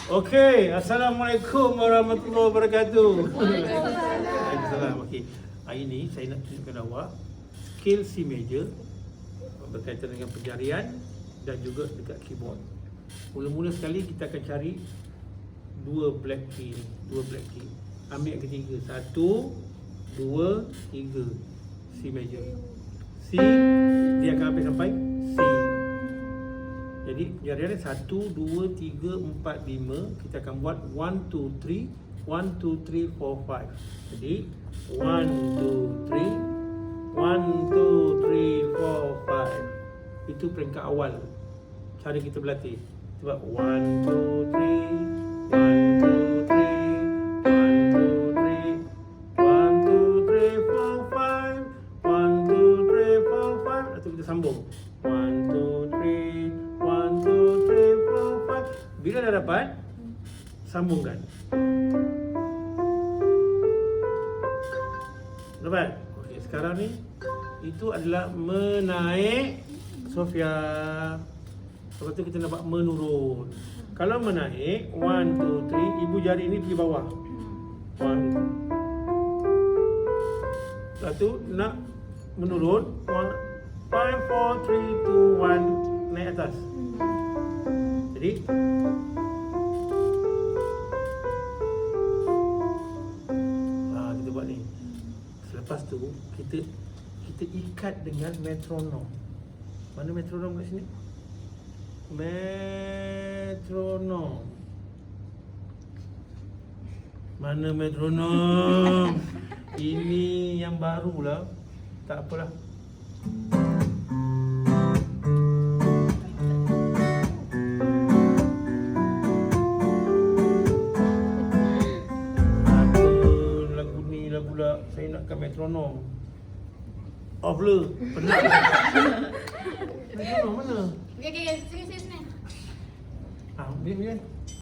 Okey, Assalamualaikum warahmatullahi wabarakatuh. Waalaikumsalam. Okey. Hari ini saya nak tunjukkan awak scale C major berkaitan dengan penjarian dan juga dekat keyboard. Mula-mula sekali kita akan cari dua black key. Ambil yang ketiga. 1, 2, 3. C major. C, dia akan ambil sampai C. Jadi penjarian 1, 2, 3, 4, 5. Kita akan buat 1, 2, 3. 1, 2, 3, 4, 5. Jadi 1, 2, 3. 1, 2, 3, 4, 5. Itu peringkat awal cara kita berlatih. Sebab 1, 2, 3. 1, 2, 3. 1, 2, 3. 1, 2, 3, 4, 5. 1, 2, 3, 4, 5. Lepas tu kita sambung 1, 2, 3. 1, 2, 3, 4, 5. Bila dah dapat, sambungkan. Dapat? Okey, sekarang ni itu adalah menaik Sofia. Lepas tu kita nampak menurun. Kalau menaik 1, 2, 3, ibu jari ni pergi bawah. 1. Lepas tu nak menurun 5, 4, 3, 2, 1 naik atas. Jadi kita buat ni. Selepas tu kita ikat dengan metronom. Mana metronom kat sini? Metronom. Mana metronom? Ini yang barulah. Tak apalah. Pula saya nakkan metronom. Oh blur. Penat. Metronom mana? Okey, sini. Ah, biar.